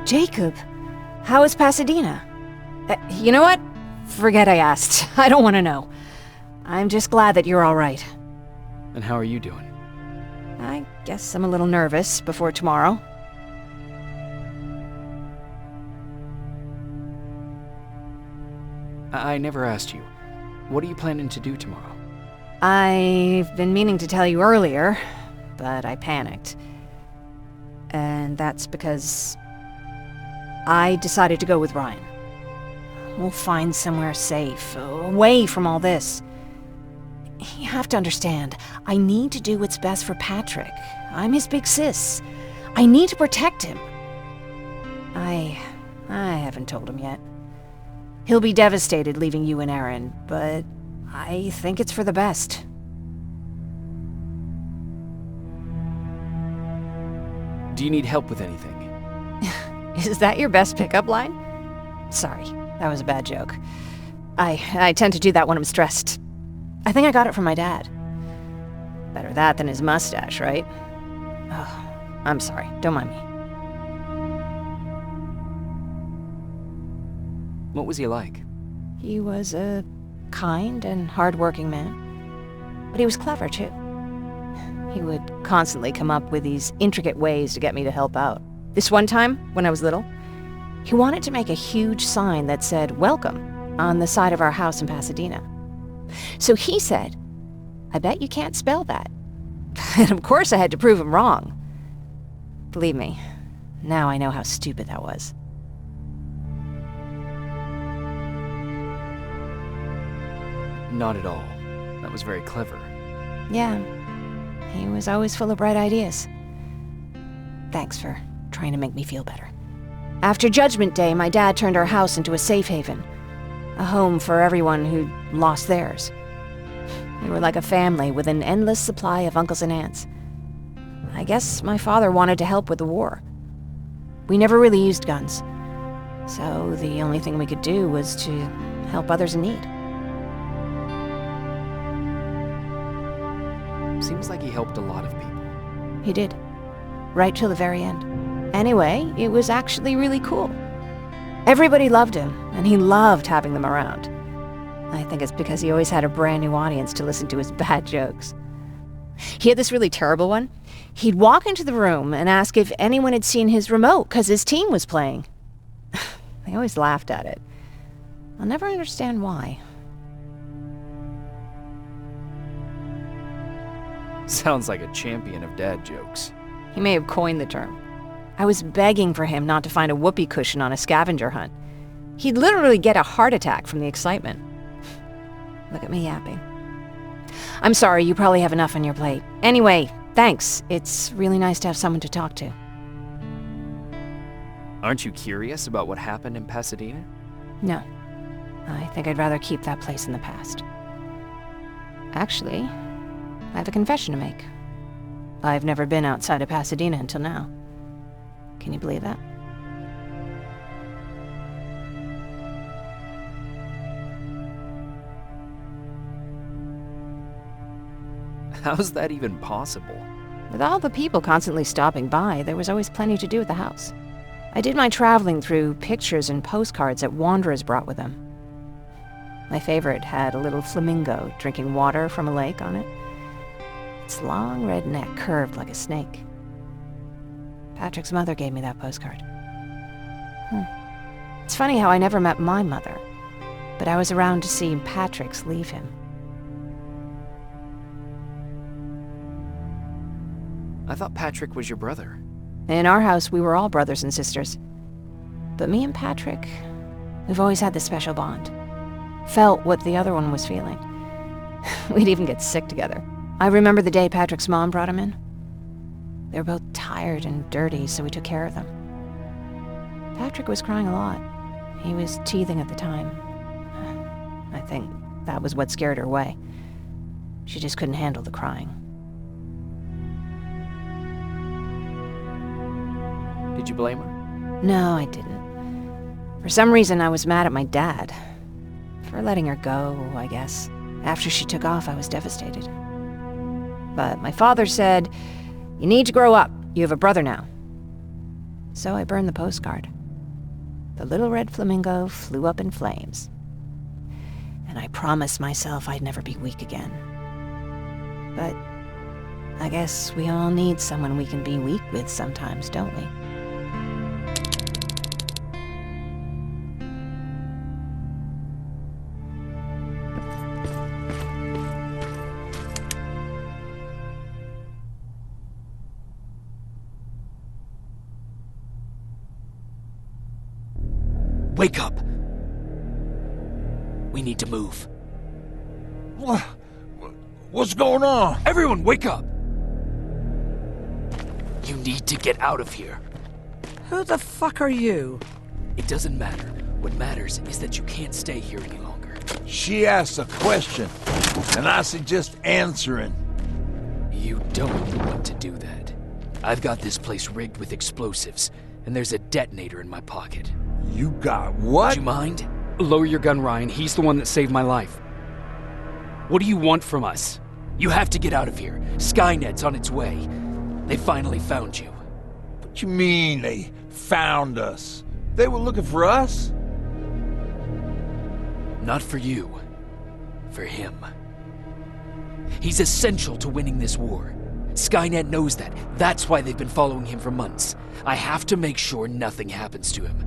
Jacob, how is Pasadena? You know what? Forget I asked. I don't want to know. I'm just glad that you're all right. And how are you doing? I guess I'm a little nervous before tomorrow. I never asked you. What are you planning to do tomorrow? I've been meaning to tell you earlier, but I panicked. And that's because I decided to go with Ryan. We'll find somewhere safe, away from all this. You have to understand, I need to do what's best for Patrick. I'm his big sis. I need to protect him. I haven't told him yet. He'll be devastated leaving you and Aaron, but I think it's for the best. Do you need help with anything? Is that your best pickup line? Sorry, that was a bad joke. I tend to do that when I'm stressed. I think I got it from my dad. Better that than his mustache, right? Oh, I'm sorry, don't mind me. What was he like? He was a kind and hard-working man, but he was clever too. He would constantly come up with these intricate ways to get me to help out. This one time, when I was little, he wanted to make a huge sign that said, "Welcome," on the side of our house in Pasadena. So he said, "I bet you can't spell that." And of course I had to prove him wrong. Believe me, now I know how stupid that was. Not at all. That was very clever. Yeah, he was always full of bright ideas. Thanks for trying to make me feel better. After Judgment Day, my dad turned our house into a safe haven. A home for everyone who'd lost theirs. We were like a family with an endless supply of uncles and aunts. I guess my father wanted to help with the war. We never really used guns, so the only thing we could do was to help others in need. Seems like he helped a lot of people. He did. Right till the very end. Anyway, it was actually really cool. Everybody loved him, and he loved having them around. I think it's because he always had a brand new audience to listen to his bad jokes. He had this really terrible one. He'd walk into the room and ask if anyone had seen his remote because his team was playing. I always laughed at it. I'll never understand why. Sounds like a champion of dad jokes. He may have coined the term. I was begging for him not to find a whoopee cushion on a scavenger hunt. He'd literally get a heart attack from the excitement. Look at me yapping. I'm sorry, you probably have enough on your plate. Anyway, thanks. It's really nice to have someone to talk to. Aren't you curious about what happened in Pasadena? No. I think I'd rather keep that place in the past. Actually, I have a confession to make. I've never been outside of Pasadena until now. Can you believe that? How's that even possible? With all the people constantly stopping by, there was always plenty to do at the house. I did my traveling through pictures and postcards that wanderers brought with them. My favorite had a little flamingo drinking water from a lake on it. Its long red neck curved like a snake. Patrick's mother gave me that postcard. It's funny how I never met my mother, but I was around to see Patrick's leave him. I thought Patrick was your brother. In our house, we were all brothers and sisters. But me and Patrick, we've always had this special bond. Felt what the other one was feeling. We'd even get sick together. I remember the day Patrick's mom brought him in. They were both tired and dirty, so we took care of them. Patrick was crying a lot. He was teething at the time. I think that was what scared her away. She just couldn't handle the crying. Did you blame her? No, I didn't. For some reason, I was mad at my dad. For letting her go, I guess. After she took off, I was devastated. But my father said, "You need to grow up. You have a brother now." So I burned the postcard. the little red flamingo flew up in flames. And I promised myself I'd never be weak again. But I guess we all need someone we can be weak with sometimes, don't we? Wake up! We need to move. What's going on? Everyone, wake up! You need to get out of here. Who the fuck are you? It doesn't matter. What matters is that you can't stay here any longer. She asked a question, and I suggest answering. You don't want to do that. I've got this place rigged with explosives, and there's a detonator in my pocket. You got what? Would you mind? Lower your gun, Ryan. He's the one that saved my life. What do you want from us? You have to get out of here. Skynet's on its way. They finally found you. What you mean they found us? They were looking for us? Not for you. For him. He's essential to winning this war. Skynet knows that. That's why they've been following him for months. I have to make sure nothing happens to him.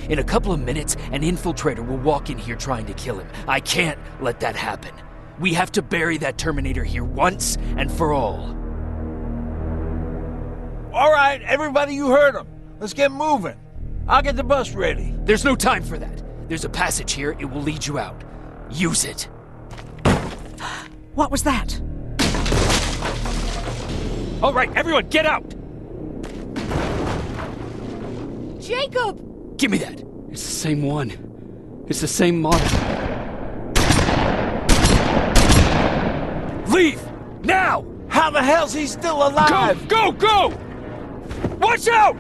In a couple of minutes, an infiltrator will walk in here trying to kill him. I can't let that happen. We have to bury that Terminator here once and for all. All right, everybody, you heard him. Let's get moving. I'll get the bus ready. There's no time for that. There's a passage here. It will lead you out. Use it. What was that? All right, everyone, get out! Jacob! Give me that. It's the same one. It's the same model. Leave! Now! How the hell's he still alive? Go! Go! Go! Watch out!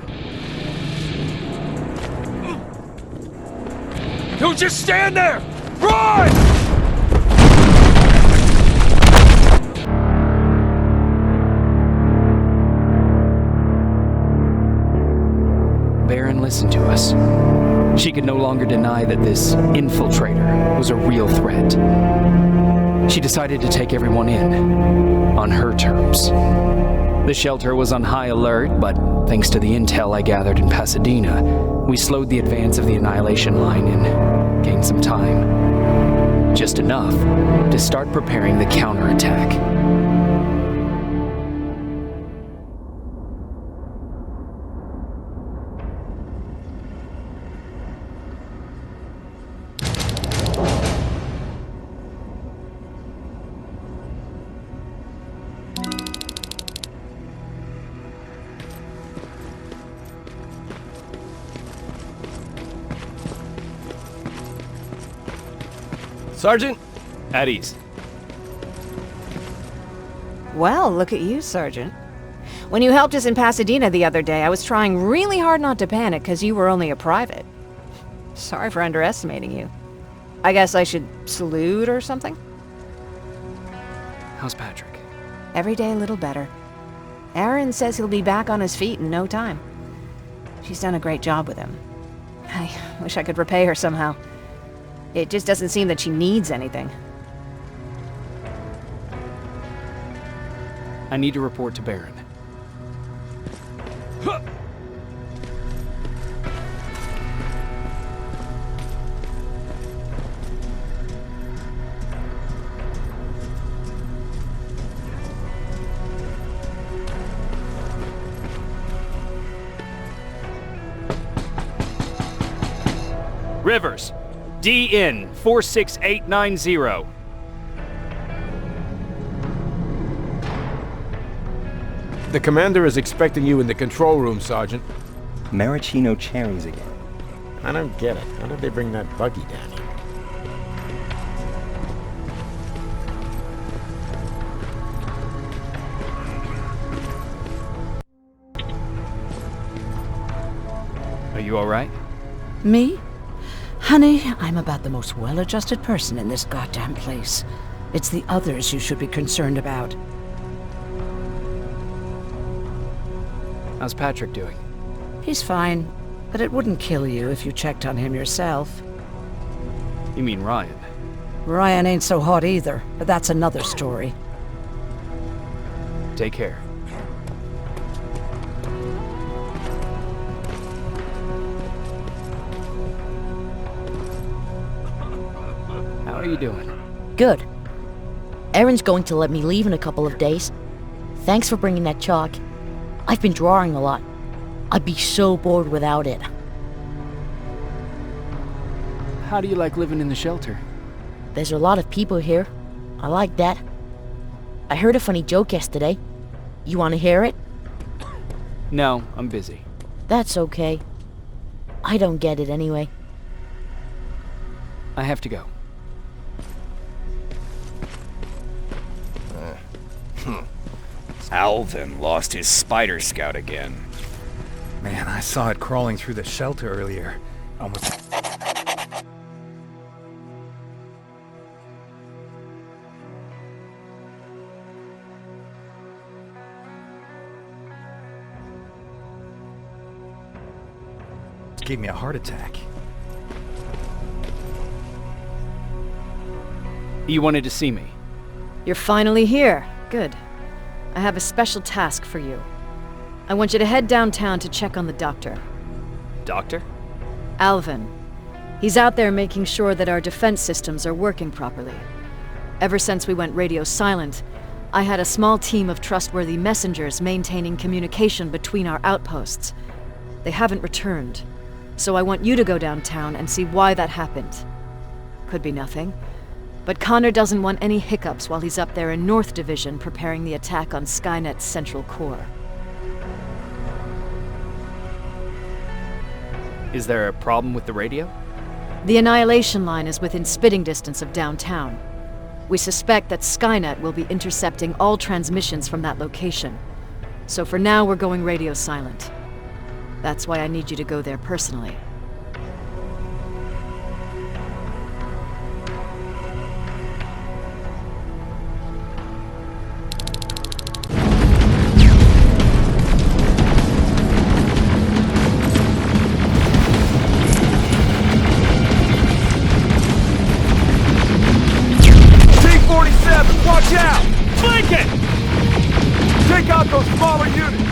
Don't just stand there! Run! Baron listened to us. She could no longer deny that this infiltrator was a real threat. She decided to take everyone in, on her terms. The shelter was on high alert, but thanks to the intel I gathered in Pasadena, we slowed the advance of the Annihilation Line and gained some time. Just enough to start preparing the counterattack. Sergeant, at ease. Well, look at you, Sergeant. When you helped us in Pasadena the other day, I was trying really hard not to panic because you were only a private. Sorry for underestimating you. I guess I should salute or something? How's Patrick? Every day a little better. Aaron says he'll be back on his feet in no time. She's done a great job with him. I wish I could repay her somehow. It just doesn't seem that she needs anything. I need to report to Baron. Rivers, DN 46890. The commander is expecting you in the control room, Sergeant. Maraschino cherries again. I don't get it. How did they bring that buggy down here? Are you all right? Me? Honey, I'm about the most well-adjusted person in this goddamn place. It's the others you should be concerned about. How's Patrick doing? He's fine. But it wouldn't kill you if you checked on him yourself. You mean Ryan? Ryan ain't so hot either, but that's another story. Take care. How are you doing? Good. Erin's going to let me leave in a couple of days. Thanks for bringing that chalk. I've been drawing a lot. I'd be so bored without it. How do you like living in the shelter? There's a lot of people here. I like that. I heard a funny joke yesterday. You want to hear it? No, I'm busy. That's okay. I don't get it anyway. I have to go. Alvin lost his spider scout again. Man, I saw it crawling through the shelter earlier. Almost... gave me a heart attack. You wanted to see me? You're finally here. Good. I have a special task for you. I want you to head downtown to check on the doctor. Doctor? Alvin. He's out there making sure that our defense systems are working properly. Ever since we went radio silent, I had a small team of trustworthy messengers maintaining communication between our outposts. They haven't returned, so I want you to go downtown and see why that happened. Could be nothing, but Connor doesn't want any hiccups while he's up there in North Division preparing the attack on Skynet's central core. Is there a problem with the radio? The Annihilation line is within spitting distance of downtown. We suspect that Skynet will be intercepting all transmissions from that location. So for now, we're going radio silent. That's why I need you to go there personally. T-47, watch out! Flank it! Take out those smaller units!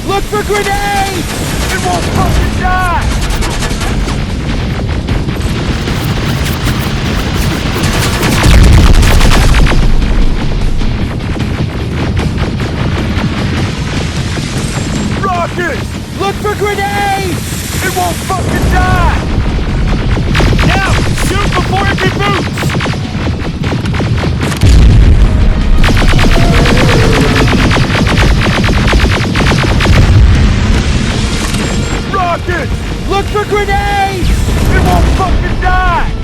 Look for grenades! It won't fucking die! grenades! It won't fucking die! Now, shoot before it reboots! Rockets! Look for grenades! It won't fucking die!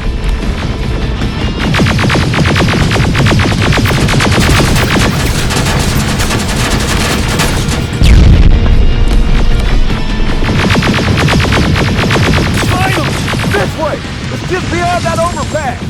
This way! It's just beyond that overpass!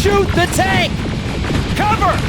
Shoot the tank! Cover!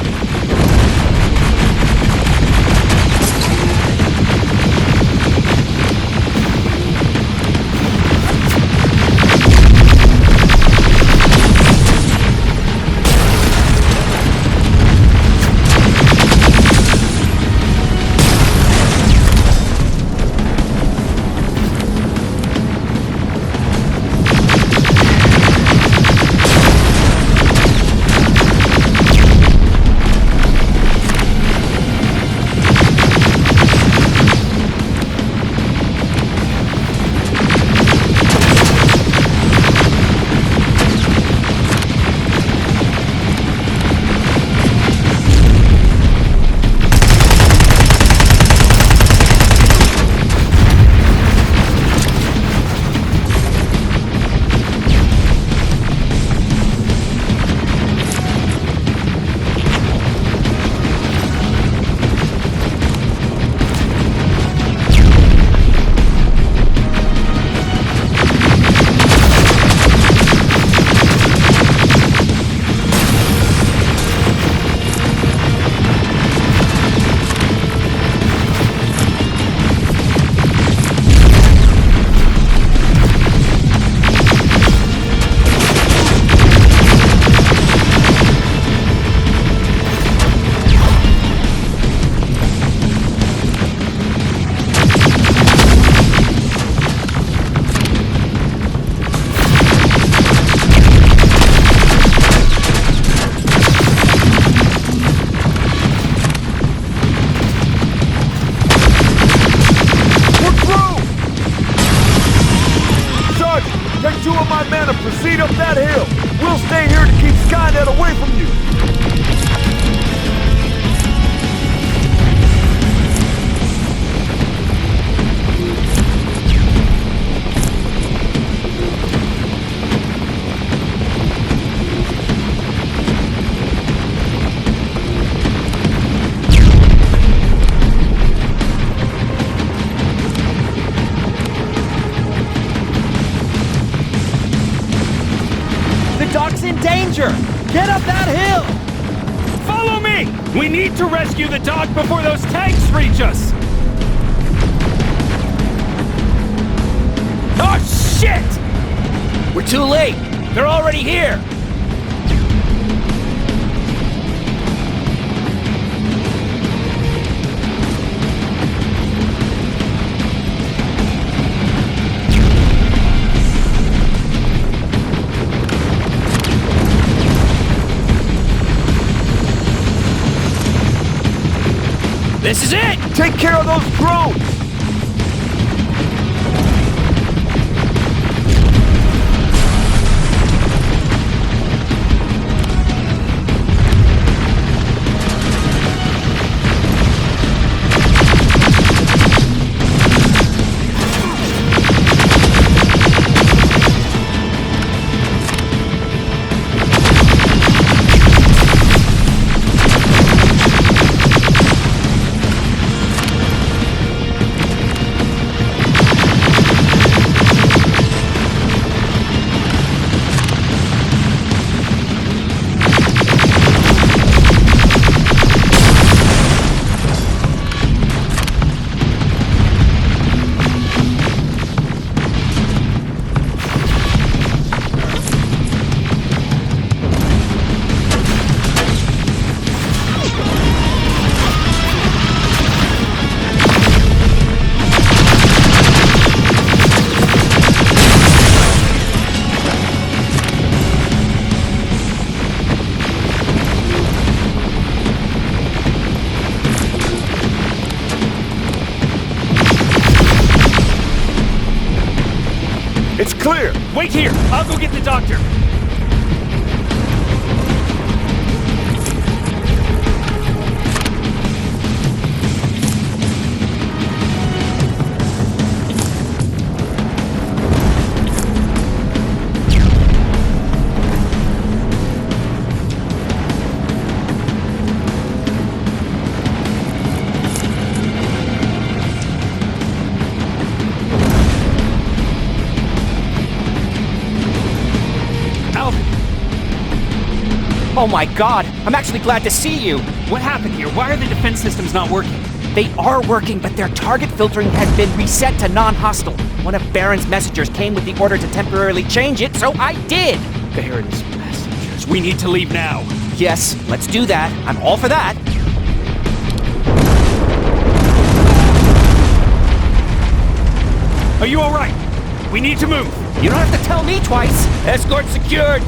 Proceed up that hill. We'll stay here to keep Skynet away from you. Doc's in danger! Get up that hill! Follow me! We need to rescue the dock before those tanks reach us! Oh, shit! We're too late! They're already here! This is it! Take care of those drones! It's clear! Wait here! I'll go get the doctor! Oh my god, I'm actually glad to see you! What happened here? Why are the defense systems not working? They are working, but their target filtering has been reset to non-hostile. One of Baron's messengers came with the order to temporarily change it, so I did! Baron's messengers. We need to leave now. Yes, let's do that. I'm all for that. Are you alright? We need to move. You don't have to tell me twice. Escort secured.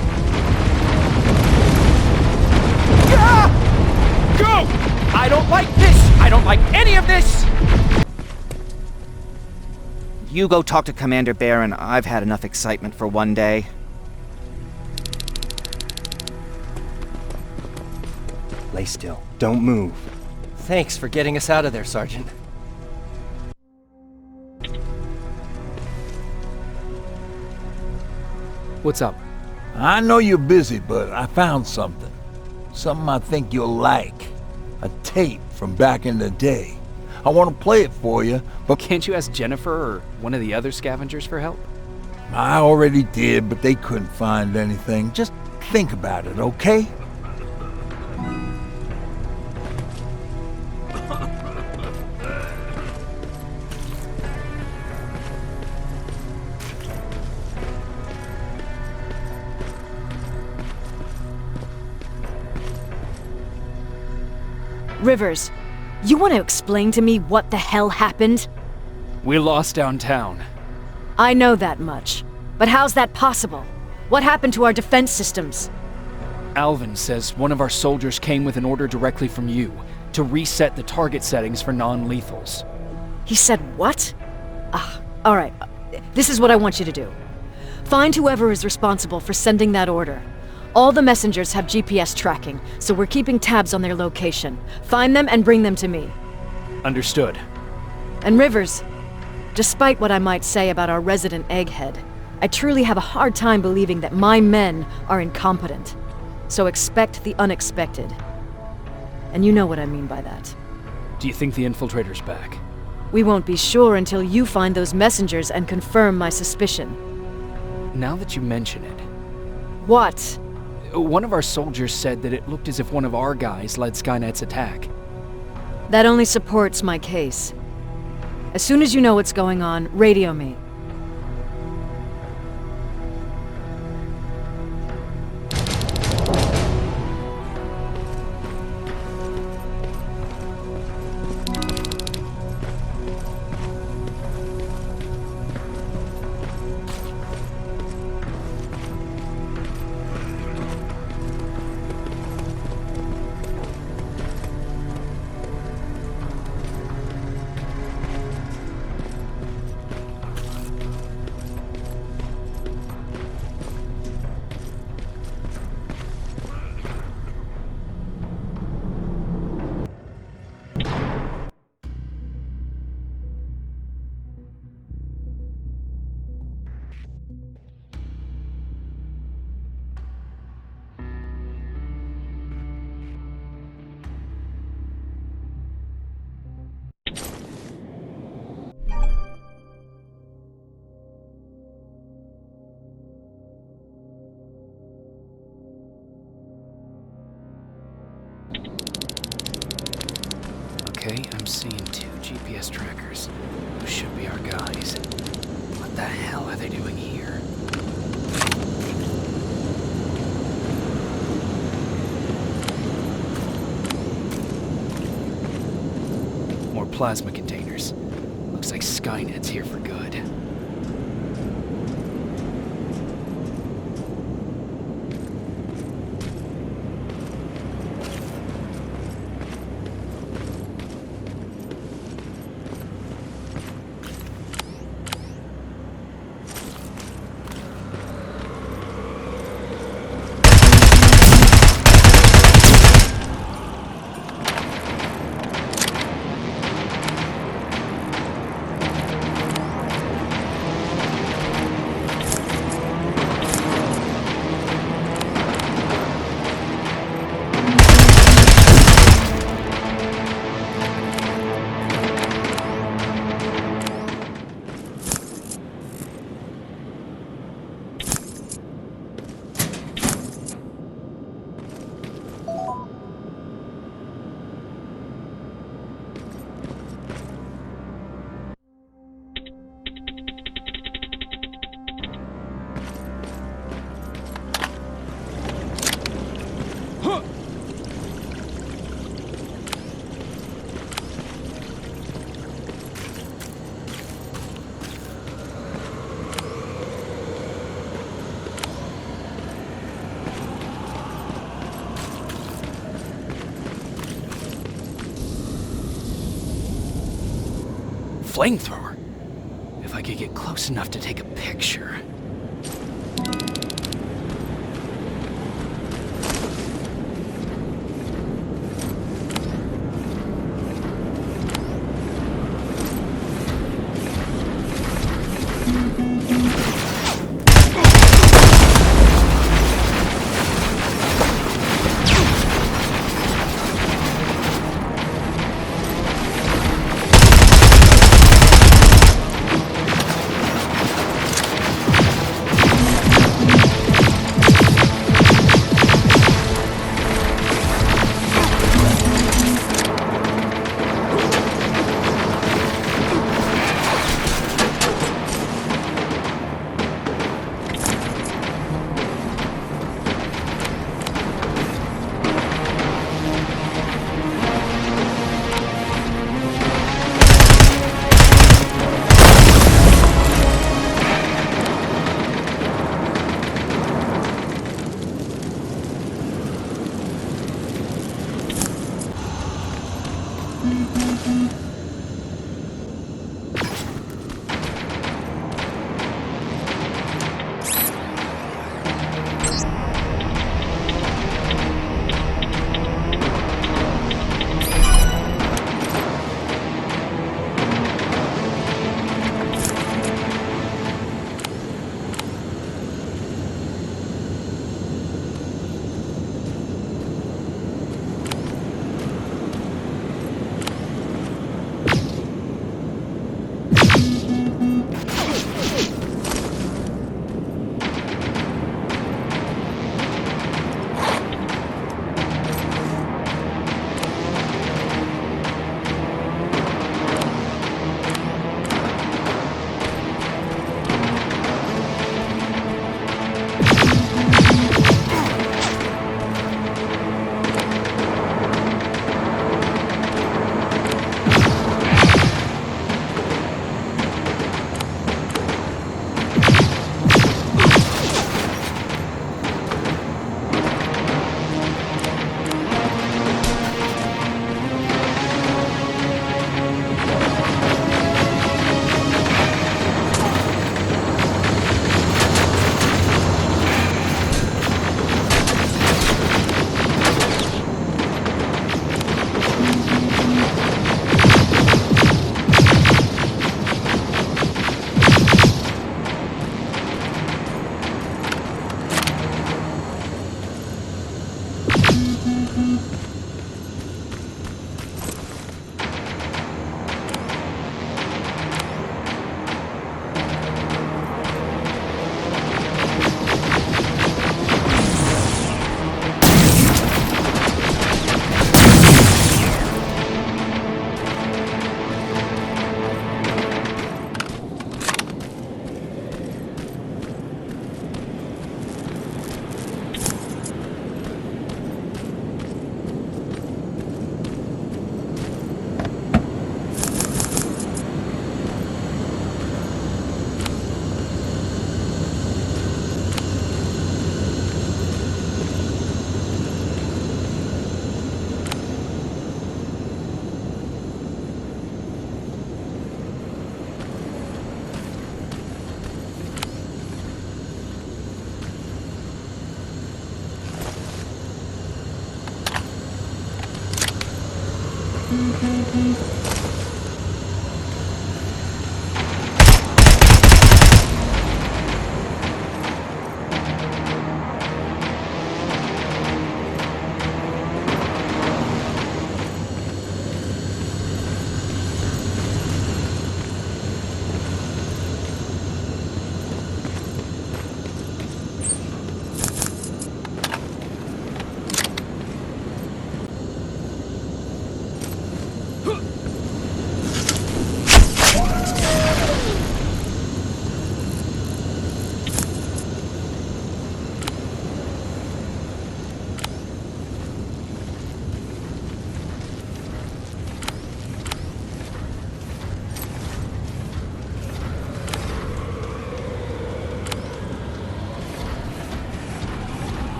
Go! I don't like this! I don't like any of this! You go talk to Commander Baron. I've had enough excitement for one day. Lay still. Don't move. Thanks for getting us out of there, Sergeant. What's up? I know you're busy, but I found something. Something I think you'll like. A tape from back in the day. I want to play it for you, but... Can't you ask Jennifer or one of the other scavengers for help? I already did, but they couldn't find anything. Just think about it, okay? Rivers, you want to explain to me what the hell happened? We lost downtown. I know that much. But how's that possible? What happened to our defense systems? Alvin says one of our soldiers came with an order directly from you to reset the target settings for non-lethals. He said what? Alright. This is what I want you to do. Find whoever is responsible for sending that order. All the messengers have GPS tracking, so we're keeping tabs on their location. Find them and bring them to me. Understood. And Rivers, despite what I might say about our resident egghead, I truly have a hard time believing that my men are incompetent. So expect the unexpected. And you know what I mean by that. Do you think the infiltrator's back? We won't be sure until you find those messengers and confirm my suspicion. Now that you mention it... What? One of our soldiers said that it looked as if one of our guys led Skynet's attack. That only supports my case. As soon as you know what's going on, radio me. Okay, I'm seeing 2 GPS trackers. Those should be our guys. What the hell are they doing here? More plasma containers. Looks like Skynet's here for good. flamethrower. If I could get close enough to take a picture.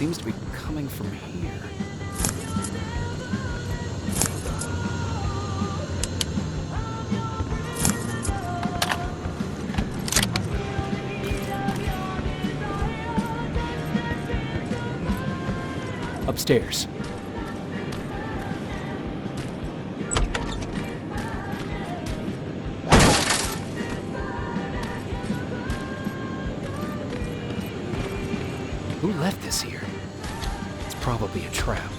seems to be coming from here. Upstairs. Who left this here? It's probably a trap.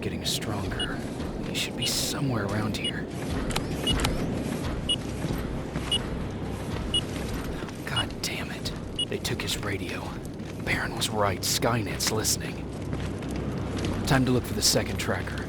Getting stronger. He should be somewhere around here. God damn it. They took his radio. Baron was right. Skynet's listening. Time to look for the second tracker.